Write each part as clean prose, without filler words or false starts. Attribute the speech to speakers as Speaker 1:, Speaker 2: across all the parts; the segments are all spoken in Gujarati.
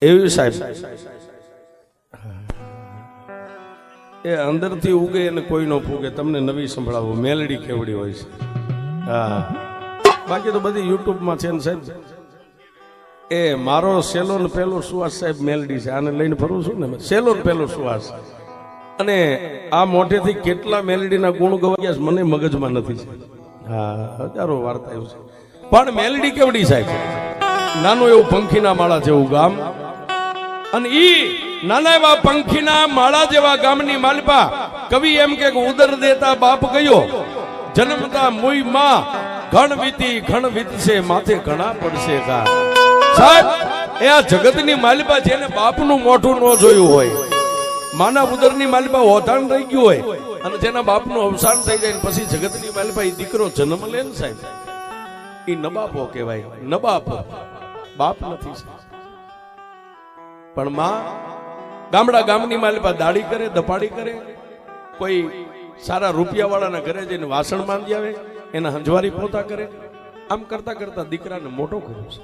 Speaker 1: એવી સાહેબ એ અંદરથી ઉગે અને કોઈ નો ફૂગે. તમને નવી સંભળાવો મેલડી કેવડી હોય છે. હા, બાકી તો બધી યુટ્યુબમાં છે ને સાહેબ. એ મારો સેલોન પેલો સુવાસ સાહેબ મેલડી છે. આને લઈને ફરું છું ને, સેલોન પેલો સુવાસ. અને આ મોઢેથી કેટલા મેલડીના ગુણ ગવાયા મને મગજમાં નથી છે. હા, હજારો વાર્તા એવું છે. પણ મેલડી કેવડી સાહેબ, નાનું એવું પંખીના માળા જેવું ગામ, અને ઈ નાના એવા પંખીના માળા જેવા ગામની માલપા કવિ એમ કે ઉદર દેતા બાપ ગયો, જન્મતા મુઈ માં ઘણ વીતશે માથે ઘણા પડશે કા. સાહેબ, એ આ જગતની માલપા જેને બાપનું મોઢું ન જોયું હોય, માના ઉદરની માલપા ઓધાણ રહી ગયું હોય, અને જેના બાપનું અવસાન થઈ જાય પછી જગતની માલપા એ દીકરો જન્મ લે ને સાહેબ, એ નબાપો કહેવાય. નબાપો બાપ નથી. પણ માં ગામડા ગામની માલપા દાડી કરે, દપાડી કરે, કોઈ સારા રૂપિયા વાળાના ઘરે જઈને વાસણ માંદી આવે, એના હંજવારી પોતા કરે. આમ કરતા કરતા દીકરાને મોટો કર્યો છે.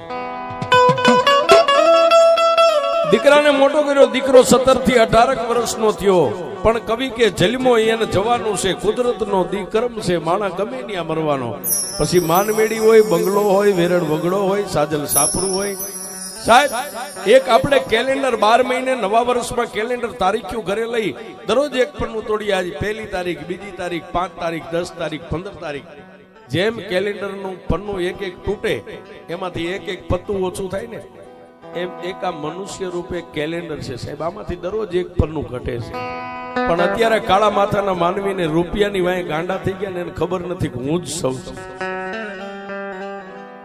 Speaker 1: દીકરાને મોટો કર્યો. દીકરો 17 થી 18 વર્ષનો થયો. પણ કવિ કે જન્મો એને જવાનું છે, કુદરતનો દીકરમ છે, માણા ગમે ત્યાં મરવાનો. પછી માનમેડી હોય, બંગલો હોય, વેરડ વગડો હોય, સાજલ સાપરું હોય. સાહેબ, એક આપણે કેલેન્ડર 12 મહિને નવા વર્ષમાં કેલેન્ડર તારીખ્યો ઘરે લઈ દરરોજ એક પન્નું તોડી. આજ 1લી તારીખ, 2જી તારીખ, 5 તારીખ, 10 તારીખ, 15 તારીખ, જેમ કેલેન્ડરનું પન્નું એક એક તૂટે, એમાંથી એક એક પત્તું ઓછું થાય ને, એમ એક આ મનુષ્ય રૂપે કેલેન્ડર છે સાહેબ. આમાંથી દરરોજ એક પન્નું ઘટે છે. પણ અત્યારે કાળા માથાના માનવીને રૂપિયાની વાંહે ગાંડા થઈ ગયા ને એને ખબર નથી કે હું જ સૌ છું.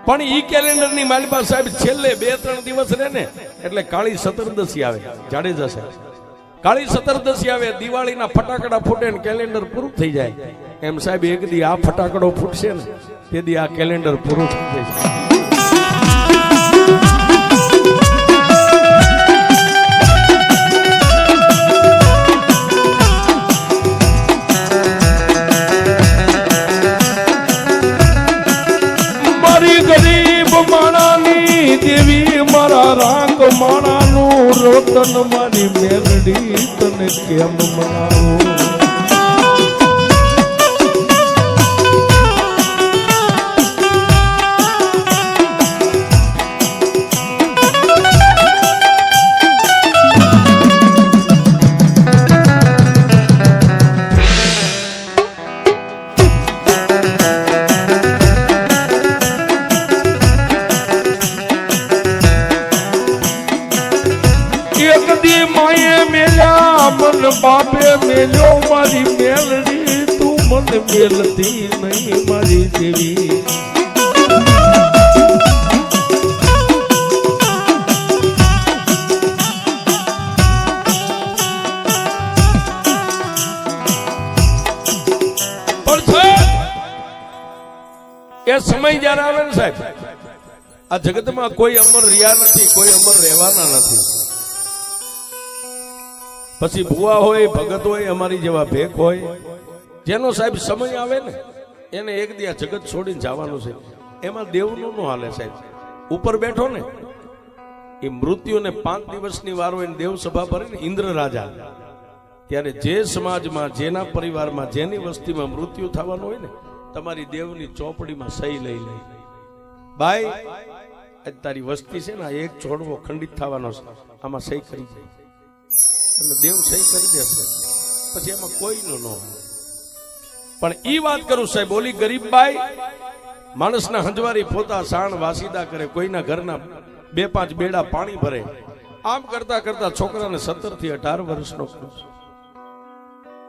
Speaker 1: પણ ઈ કેલેન્ડર ની માલપા સાહેબ છેલ્લે 2-3 દિવસ રહે ને એટલે કાળી સતરદશી આવે. જાડેજા સાહેબ, કાળી સતરદશી આવે, દિવાળીના ફટાકડા ફૂટે ને કેલેન્ડર પૂરું થઈ જાય. એમ સાહેબ એક દી આ ફટાકડો ફૂટશે ને તે દી આ કેલેન્ડર પૂરું થઈ જાય. દેવી મારા રાંગ માણાનું રોતન મારી મેલડી તને કેમ મનાવું. બાપે મેલ્યો મારી મેલડી, તું મને મેલતી નહીં મારી દેવી. એ સમય જયારે આવે ને સાહેબ, આ જગતમાં કોઈ અમર રહ્યા નથી, કોઈ અમર રહેવાના નથી. પછી ભુવા હોય, ભગત હોય, અમારી જેવા ભેખ હોય, જેનો સાહેબ સમય આવે ને એને એક દી આ જગત છોડીને જવાનું છે. એમાં દેવનું નો હાલે સાહેબ. ઉપર બેઠો ને એ મૃત્યુને 5 દિવસની વાર હોય ને દેવ સભા ભરે ને ઇન્દ્ર રાજા, ત્યારે જે સમાજમાં, જેના પરિવારમાં, જેની વસ્તીમાં મૃત્યુ થવાનું હોય ને, તમારી દેવની ચોપડીમાં સહી લઈ લે. ભાઈ, તારી વસ્તી છે ને એક છોડવો ખંડિત થવાનો છે, આમાં સહી કરી જાય. અને દેવ સહી કરી દેશે. પછી એમાં કોઈનો ન હોય. પણ ઈ વાત કરું સાહેબ, ઓલી ગરીબ બાઈ માણસના હંજવારી પોતા સાણ વાસીદા કરે, કોઈના ઘરના 2-5 બેડા પાણી ભરે. આમ કરતા કરતા છોકરાને 17 થી 18 વર્ષનો કર્યો.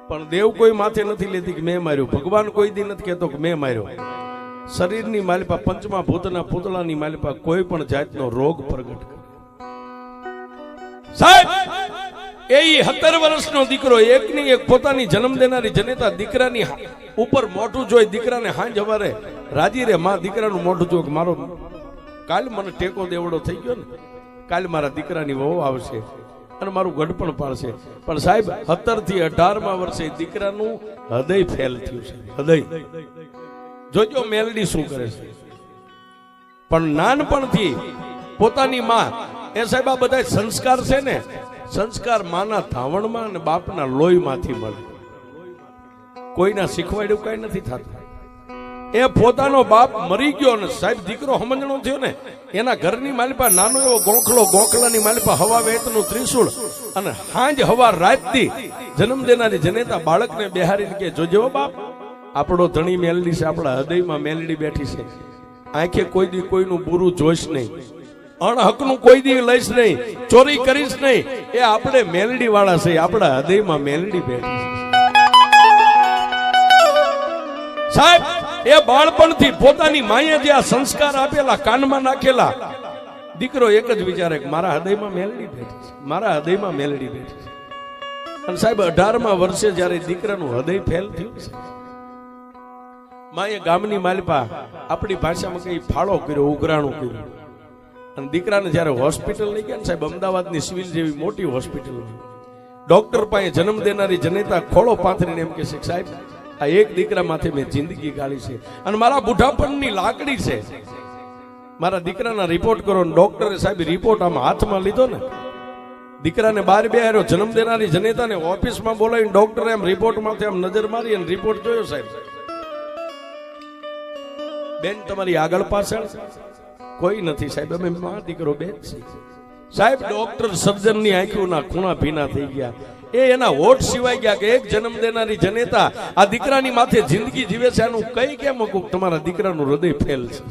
Speaker 1: પણ દેવ કોઈ માથે નથી લેતી કે મેં માર્યો. ભગવાન કોઈ દી નથી કહેતો કે મેં માર્યો. શરીરની માલિપા, પંચમા ભૂતના પૂતળાની માલિપા કોઈ પણ જાતનો રોગ પ્રગટ કરે સાહેબ. એ 17 વર્ષનો દીકરો, એકની એક પોતાની જન્મ દેનારી જનેતા દીકરાની ઉપર મોઢું જોઈ, દીકરાને હાંજ હવારે રાજી રે માં દીકરાનું મોઢું જો કે મારો કાલ મને ટેકો દેવડો થઈ ગયો ને, કાલ મારા દીકરાની વહુ આવશે અને મારું ગઢપણ પાડશે. પણ સાહેબ 17 થી 18 વર્ષે દીકરાનું હૃદય ફેલ થયું છે. હૃદય જોજો મેલડી શું કરે છે. પણ નાનપણથી પોતાની માં એ સાહેબ આ બધા સંસ્કાર છે ને, સંસ્કાર માના ધાવણમાં અને બાપના લોહીમાંથી મળે. કોઈના શીખવાડ્યું કઈ નથી થતું. એ પોતાનો બાપ મરી ગયો ને સાહેબ દીકરો સમજણો થયો ને, એના ઘરની માલિપા નાનો એવો ગોખલો, ગોખલાની માલિપા હવા વેતનું ત્રિશુળ, અને હાંજ હવા રાતથી જન્મ દેનારી જનેતા બાળકને બેહારીને કે જોજો બાપ, આપણો ધણી મેલડી છે, આપણા હૃદયમાં મેલડી બેઠી છે. આંખે કોઈ દી કોઈનું બુરું જોઈશ નહીં, અણહકનું કોઈ દી લઈશ નહીં, ચોરી કરીશ નહીં. એ આપણે મેલડી વાળા છે, આપણા હૃદયમાં મેલડી બેઠી છે. સાહેબ એ બાળપણથી પોતાની માએ જે આ સંસ્કાર આપેલા, કાનમાં નાખેલા, દીકરો એક જ વિચારે કે મારા હૃદયમાં મેલડી બેઠી છે, મારા હૃદયમાં મેલડી બેઠી છે. અને સાહેબ 18મા વર્ષે જયારે દીકરાનું હૃદય ફેલ થયું છે, માએ ગામની માલિપા આપણી ભાષામાં કઈ ફાળો કર્યો, ઉઘરાણું કર્યું. અને દીકરાને જયારે હોસ્પિટલ લઈ ગયા ને સાહેબ, અમદાવાદની સિવિલ જેવી મોટી હોસ્પિટલ, ડોક્ટર પાસે જન્મ દેનારી જનેતા ખોળો પાથરીને એમ કે છે સાહેબ આ એક દીકરા માથે મેં જિંદગી ગાળી છે અને મારા બુઢાપણની લાકડી છે, મારા દીકરાના રિપોર્ટ કરો. ડોક્ટરે સાહેબ રિપોર્ટ આમ હાથમાં લીધો ને, દીકરાને બહાર બેહાર્યો, જન્મ દેનારી જનેતાને ઓફિસમાં બોલાવીને ડોક્ટરે એમ રિપોર્ટમાંથી આમ નજર મારી અને રિપોર્ટ જોયો. સાહેબ બેન તમારી આગળ પાછળ કોઈ નથી સાહેબ, અમે મા દીકરો બેન છે. સાહેબ ડોક્ટર સર્જનની આંખોના ખૂણા ભીના થઈ ગયા. એ એના હોઠ સિવાય ગયા કે એક જન્મ દેનારી જનેતા આ દીકરાની માથે જિંદગી જીવે છે, આનું કઈ કેમ મૂકું, તમારા દીકરાનું હૃદય ફેલ છે.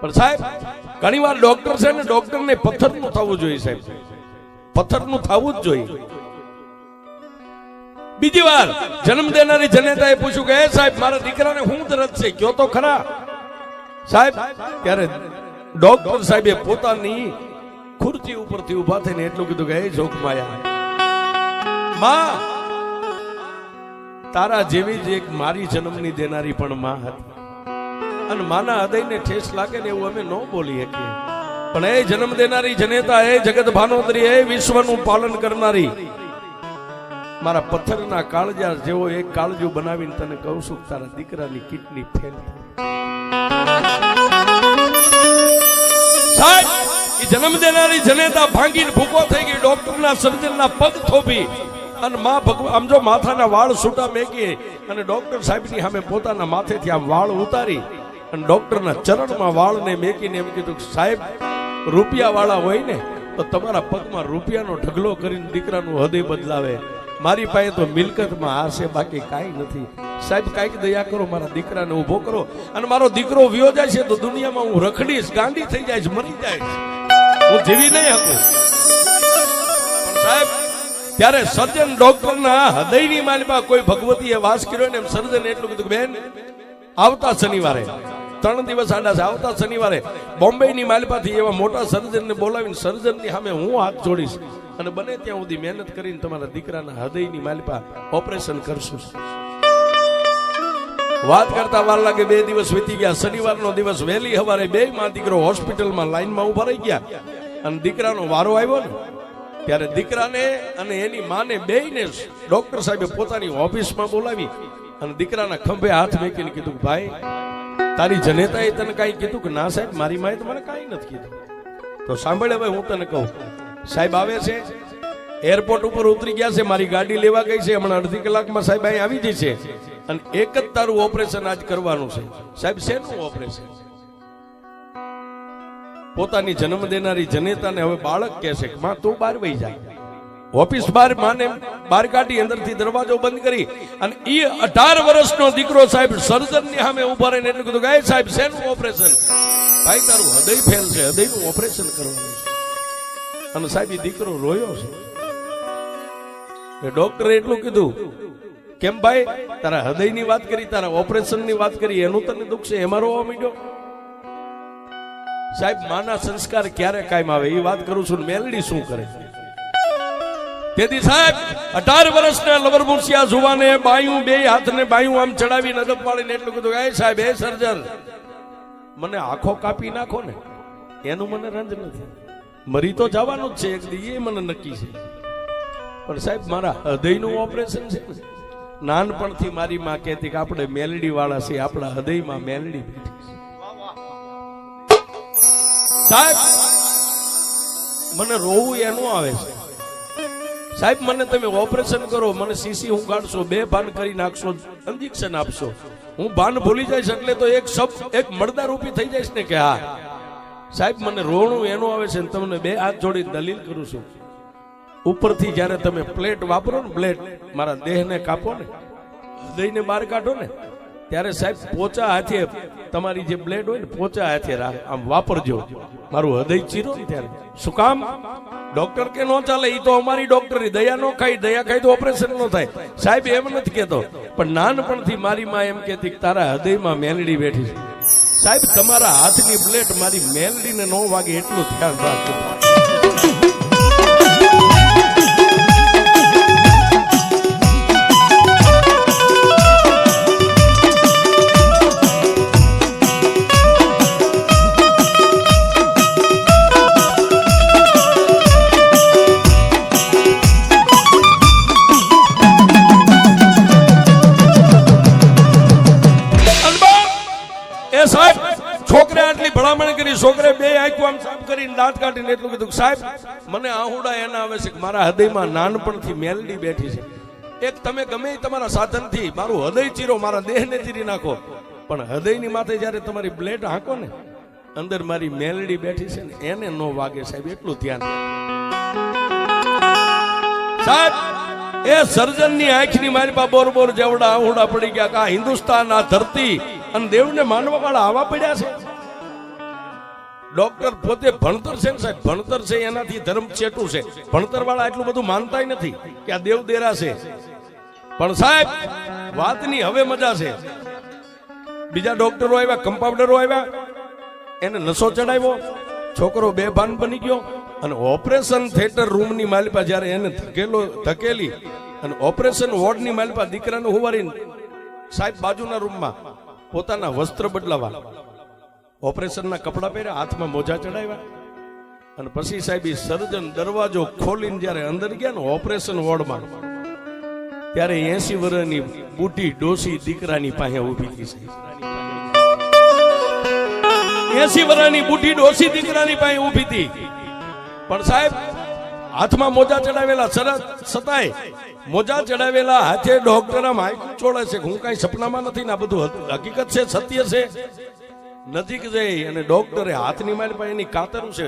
Speaker 1: પણ સાહેબ ઘણી વાર ડોક્ટર છે ને, ડોક્ટરને પથ્થરનું થવું જોઈએ સાહેબ, પથ્થરનું થવું જ જોઈએ. બીજી વાર જન્મ દેનારી જનેતાએ પૂછ્યું કે સાહેબ મારા દીકરાને શું દર્દ છે, કયો તો ખરા સાહેબ. ત્યારે ડોક્ટર સાહેબે પોતાની ખુરચી ઉપરથી ઉભા થઈને એટલું કીધું કે હે જોગમાયા, માં તારા જેવી જ એક મારી જન્મની દેનારી પણ માં હતી, અને માના હૃદયને ઠેસ લાગે ને એવું અમે ન બોલી શકીએ. પણ એ જન્મ દેનારી જનેતા, એ જગત ભાનોદરી, એ વિશ્વનું પાલન કરનારી, મારા પથ્થરના કાળજા જેવો એક કાળજું બનાવીને તને કહું છું તારા દીકરાની કિડની ફેલ. સાહેબ જન્મ દેનારી જનેતા ભાંગીને ભૂકો થઈ ગઈ, ડોક્ટરના સર્જનના પગ થોભી અને માં ભગવાન આમ જો માથાના વાળ છૂટા મેકી અને ડોક્ટર સાહેબની સામે પોતાના માથેથી આમ વાળ ઉતારી અને ડોક્ટરના ચરણમાં વાળને મેકીને એમ કીધું સાહેબ રૂપિયા વાળા હોય ને તો તમારા પગમાં રૂપિયાનો ઢગલો કરીને દીકરાનું હૃદય બદલાવે, મારી પાસે તો મિલકતમાં આ છે, બાકી કાંઈ નથી. સાહેબ કાંઈક દયા કરો, મારા દીકરાને ઉભો કરો, અને મારો દીકરો વિયો જાય છે તો દુનિયામાં હું રખડીશ, ગાંડી થઈ જાય, મરી જાય, હું જીવી નહીં શકું. સાહેબ ત્યારે સર્જન ડોક્ટરના હૃદયની માલિપા કોઈ ભગવતીએ વાસ કર્યો ને એમ સર્જન એટલું કીધું બેન આવતા શનિવારે 3 દિવસ આડા છે, આવતા શનિવારે બોમ્બેની માલિપાથી એવા મોટા સર્જનને બોલાવીને સર્જનની સામે હું હાથ જોડીશ અને બને ત્યાં સુધી મહેનત કરીને તમારા દીકરાના હૃદયની માલિપા ઓપરેશન કરશું. વાત કરતા વાર લાગે 2 દિવસ વીતી ગયા. શનિવારનો દિવસ વહેલી સવારે બે માં દીકરો હોસ્પિટલમાં લાઈનમાં ઉભા રહી ગયા અને દીકરાનો વારો આવ્યો ને ત્યારે દીકરાને અને એની માને બેયને ડોક્ટર સાહેબે પોતાની ઓફિસમાં બોલાવી અને દીકરાના ખંભે હાથ મૂકીને કીધું ભાઈ તારી જનેતાએ તને કાંઈ કીધું કે ના સાહેબ મારી માએ તો મને કાંઈ નથી કીધું. તો સાંભળે હવે હું તને કહું, સાહેબ આવે છે, એરપોર્ટ ઉપર ઉતરી ગયા છે, મારી ગાડી લેવા ગઈ છે, હમણાં અડધી કલાકમાં સાહેબ અહીં આવી જશે અને એક જ તારું ઓપરેશન આજ કરવાનું છે. સાહેબ શેનું ઓપરેશન? પોતાની જન્મ દેનારી જનેતાને હવે બાળક કહે છે કે માં તું બહાર વહી જા. ઓફિસ બહાર માને બહાર કાઢી અંદરથી દરવાજો બંધ કરી અને એ 18 વર્ષનો દીકરો સાહેબ સર્જનની સામે ઉભા રહીને એટલું કીધું કે સાહેબ શેનું ઓપરેશન? ભાઈ તારું હૃદય ફેલ છે, હૃદયનું ઓપરેશન કરવાનું છે. અને સાહેબ એ દીકરો રોયો છે. ડોક્ટરે એટલું કીધું કેમ ભાઈ તારા હૃદયની વાત કરી, તારા ઓપરેશનની વાત કરી, એનું તને દુઃખ છે, એમાં રોવા માંડ્યો? સાહેબ માના સંસ્કાર ક્યારે કાયમ આવે એ વાત કરું છું. મેલડી શું કરે? તેથી સાહેબ 18 વર્ષના લવરમુર્શિયા જુવાને બાયું બે હાથને બાયું આમ ચડાવી નદપ પાડીને એટલું કીધું એ સાહેબ એ સર્જન મને આંખો કાપી નાખો ને એનું મને રંજ નથી, મરી તો જવાનું જ છે એક દી, એ મને નક્કી છે. પણ સાહેબ મારા હૃદયનું ઓપરેશન છે ને, નાનપણથી મારી માં કહેતી કે આપણે મેલડી વાળા છે, આપણા હૃદયમાં મેલડી બેઠી છે. સાહેબ મને રોવું એનું આવે છે. સાહેબ મને તમે ઓપરેશન કરો, મને સીસી હું કાઢશો, બે ભાન કરી નાખશો, ઇન્જેક્શન આપશો, હું ભાન ભૂલી જઈશ એટલે તો એક શબ્દ એક મરદાર રૂપી થઈ જઈશ ને કે હા. સાહેબ મને રોણું એનું આવે છે. તમને બે હાથ જોડી દલીલ કરું છું. ઉપરથી જ્યારે તમે પ્લેટ વાપરો ને, પ્લેટ મારા દેહને કાપો ને, હૃદયને બહાર કાઢો ને, ત્યારે સાહેબ પોચા હાથે તમારી જે બ્લેડ હોય ને પોચા હાથે આમ વાપરજો. મારું હૃદય ચીરો ને ત્યારે શું કામ? ડોક્ટર કે નો ચાલે, એ તો અમારી ડોક્ટરી. દયા નો ખાઈ, દયા ખાઈ તો ઓપરેશન નો થાય. સાહેબ એમ નથી કેતો, પણ નાનપણથી મારી માં એમ કહેતી કે તારા હૃદયમાં મેલડી બેઠી છે. સાહેબ તમારા હાથની બ્લેડ મારી મેલડીને નો વાગે એટલું ધ્યાન રાખજો. છોકરે આટલી ભલામણ કરી, છોકરે બે આંખો આમ સાફ કરીને દાંત કાઢીને એટલું કીધું સાહેબ મને આહુડા એના આવે છે કે મારા હૃદયમાં નાનપણથી મેલડી બેઠી છે. એક તમે ગમે તમારા સાધનથી મારું હૃદય ચીરો, મારા દેહને ચીરી નાખો, પણ હૃદયની માથે જ્યારે તમારી બ્લેડ હાંકો ને, અંદર મારી મેલડી બેઠી છે ને એને નો વાગે. સાહેબ એટલું ધ્યાન. સાહેબ એ સર્જનની આંખની મારી પાસે બોર બોર જેવડા આહુડા પડી ગયા કે આ હિન્દુસ્તાન, આ ધરતી અને દેવને માનવા વાળા આવા પડ્યા છે. ડોક્ટર પોતે ભણતર છે ને સાહેબ, ભણતર છે એનાથી ધર્મ ચેટું છે. ભણતર વાળા એટલું બધું માનતા નથી કે આ દેવ દેરા છે. પણ સાહેબ વાતની હવે મજા છે. બીજા ડોક્ટરો આવ્યા, કમ્પાઉન્ડરો આવ્યા, એને નશો ચડાવ્યો, છોકરો બેભાન બની ગયો અને ઓપરેશન થિયેટર રૂમની માલિપા જ્યારે એને ધકેલી અને ઓપરેશન વોર્ડની માલિપા દીકરાને હોવારીને સાહેબ બાજુના રૂમમાં પોતાના વસ્ત્ર બદલાવા, ઓપરેશનના કપડા પહેર્યા, હાથમાં મોજા ચડાવ્યા અને પછી સાહેબ સર્જન દરવાજો ખોલીને જ્યારે અંદર ગયા ને ઓપરેશન વોર્ડમાં, ત્યારે 80 વર્ષની બુઢી ડોસી દીકરાની પાસે ઊભી હતી. 80 વર્ષની બુઢી ડોસી દીકરાની પાસે ઊભી હતી. પણ સાહેબ હાથમાં મોજા ચડાવેલા, છતાંય મોજા ચડાવેલા હાથે ડોક્ટર માઇક ચોળે છે. હું કઈ સપનામાં નથી ને, આ બધું હકીકત છે, સત્ય છે. નજીક જઈ અને ડોક્ટરે હાથની મારી પાસે એની કાતરું છે,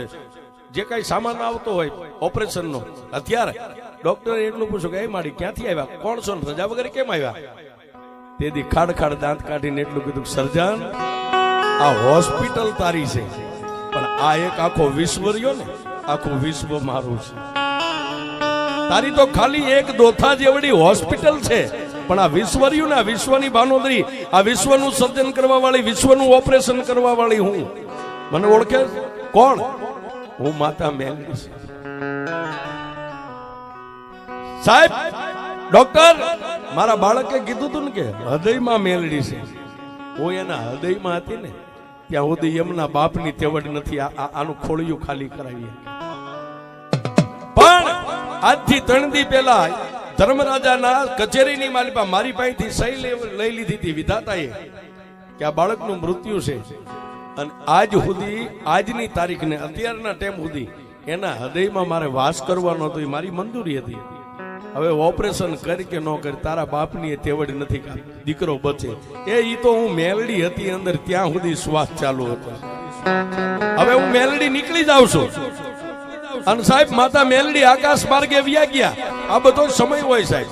Speaker 1: જે કઈ સામાન આવતો હોય ઓપરેશનનો હથિયાર, ડોક્ટરે એટલું પૂછ્યું કે એ માડી ક્યાંથી આવ્યા, કોણ છો, રજા વગર કેમ આવ્યા? તેથી ખાડ ખાડ દાંત કાઢીને એટલું કીધું સર્જન આ હોસ્પિટલ તારી છે, પણ આ એક આખો વિશ્વ રહ્યો ને, આખું વિશ્વ મારું છે. તારી તો ખાલી એક દોથા જેવડી હોસ્પિટલ છે, પણ આ વિશ્વ રહ્યું ને, આ વિશ્વની ભાનોદરી, આ વિશ્વનું સર્જન કરવા વાળી, વિશ્વનું ઓપરેશન કરવા વાળી હું. મને ઓળખે કોણ? હું માતા મેલડી છું. સાહેબ ડોક્ટર મારા બાળકે કીધું હતું ને કે હૃદયમાં મેલડી છે. હું એના હૃદયમાં હતી ને ત્યાં સુધી એમના બાપની તેવડ નથી આનું ખોળિયું ખાલી કરાવી. પણ આજથી 3 દી પહેલા ધર્મરાજાના કચેરીની માલિપા મારી પાસેથી સહી લઈ લીધી હતી વિધાતાએ કે આ બાળકનું મૃત્યુ છે. અને આજ સુધી, આજની તારીખને, અત્યારના ટાઈમ સુધી એના હૃદયમાં મારે વાસ કરવાનો હતો, એ મારી મંજૂરી હતી. હવે ઓપરેશન કરી કે ન કરી તારા બાપની તેવડ નથી, દીકરો બચે. એ તો હું મેલડી હતી અંદર, ત્યાં સુધી શ્વાસ ચાલુ હતો. હવે હું મેલડી નીકળી જાઉં છું અને સાહેબ માતા મેલડી આકાશ માર્ગે વ્યા ગયા. આ બધો સમય હોય સાહેબ.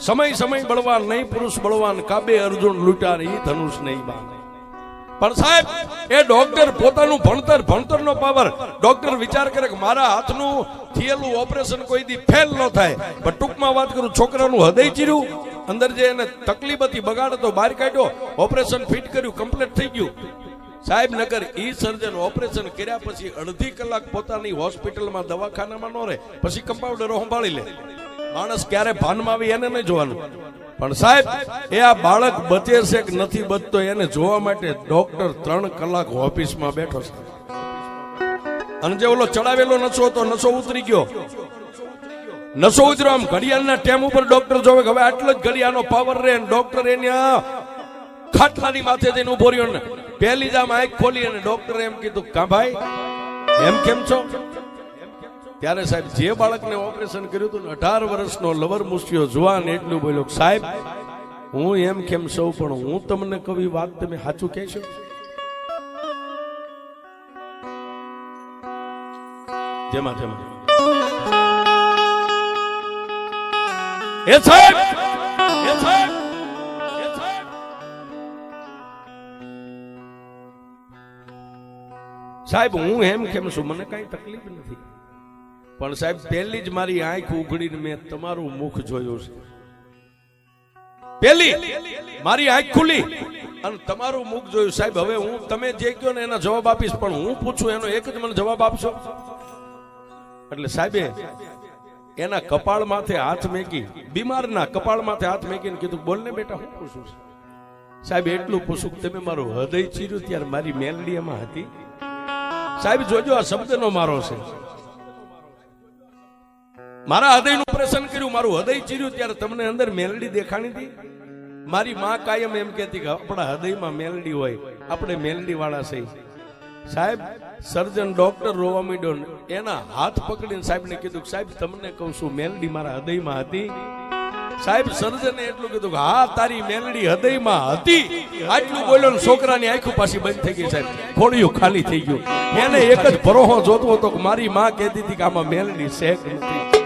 Speaker 1: સમય બળવાન નહીં, પુરુષ બળવાન, કાબે અર્જુન લૂંટાર, ઈ ધનુષ નહીં બાણ. પણ સાહેબ એ ડોક્ટર પોતાનું ભણતરનો પાવર, ડોક્ટર વિચાર કરે કે મારા હાથનું થયેલું ઓપરેશન કોઈ દી ફેલ ન થાય. પણ ટૂંકમાં વાત કરું, છોકરાનું હૃદય ચીર્યું, અંદર જે એને તકલીફ હતી બગાડ હતો બહાર કાઢ્યો, ઓપરેશન ફિટ કર્યું, કમ્પ્લીટ થઈ ગયું. સાહેબ નગર ઈ સર્જન ઓપરેશન કર્યા પછી 1.5 કલાક પોતાની હોસ્પિટલમાં દવાખાનામાં ન રહે, પછી કમ્પાઉન્ડરો સંભાળી લે. માણસ ક્યારે ભાનમાં આવી એને નહીં જોવાનું. પણ સાહેબ એ આ બાળક બચે છે કે નથી બચતો એને જોવા માટે ડોક્ટર 3 કલાક ઓફિસમાં બેઠો છે. અને જે ઓલો ચડાવેલો નશો હતો, નશો ઉતરી ગયો, નશો ઉતર્યો. આમ ઘડિયાળના ટેમ ઉપર ડોક્ટર જોવે કે હવે આટલો જ ઘડિયાળનો પાવર રહે. ડોક્ટર એની ખાટલાની માથે જઈને ઉભો રહ્યો ને પહેલી જ આમ આંખ ખોલી અને ડોક્ટરે એમ કીધું કા ભાઈ એમ કેમ છો? ત્યારે સાહેબ જે બાળકને ઓપરેશન કર્યું હતું ને 18 વર્ષનો લવર મુસ્યો જુવાન એટલું બોલ્યો સાહેબ હું એમ કેમ સૌ પણ હું તમને કવી વાત તમે સાચું કહેશો? જેમાં જેમાં એ સાહેબ સાહેબ હું એમ કેમ છું મને કઈ તકલીફ નથી પણ સાહેબ પહેલી જ મારી આંખ ઉઘડીને મેં તમારું મુખ જોયું છે. પહેલી મારી આંખ ખુલી અને તમારું મુખ જોયું સાહેબ. હવે હું તમે જે કહો ને એના જવાબ આપીશ પણ હું પૂછું એનો એક જ મને જવાબ આપશો? એટલે સાહેબે એના કપાળ માથે હાથ મેકી, બીમારના કપાળ માથે હાથ મેકીને કીધું બોલ ને બેટા હું પૂછું છું? સાહેબ એટલું પૂછું કે તમે મારું હૃદય ચીર્યું ત્યારે મારી મેલડી એમાં હતી. સાહેબ જોજો આ શબ્દનો મારો છે. મારા હૃદયનું ઓપરેશન કર્યું, મારું હૃદય ચીર્યું ત્યારે તમને અંદર મેલડી દેખાણી હતી. મારી માં કાયમ એમ કહેતી કે આપણા હૃદયમાં મેલડી હોય, આપણે મેલડી વાળા છે. સાહેબ સર્જન ડોક્ટર રોવા માંડ્યો, એના હાથ પકડીને સાહેબને કીધું સાહેબ તમને કહું છું મેલડી મારા હૃદયમાં હતી. સાહેબ સર્જને એટલું કીધું કે હા તારી મેલડી હૃદયમાં હતી. આટલું બોલ્યો ને છોકરાની આંખો પાછી બંધ થઈ ગઈ સાહેબ, ખોડિયું ખાલી થઈ ગયું. એને એક જ ભરોહો જોતો હતો કે મારી માં કહેતી હતી કે આમાં મેલડી છે કે નથી.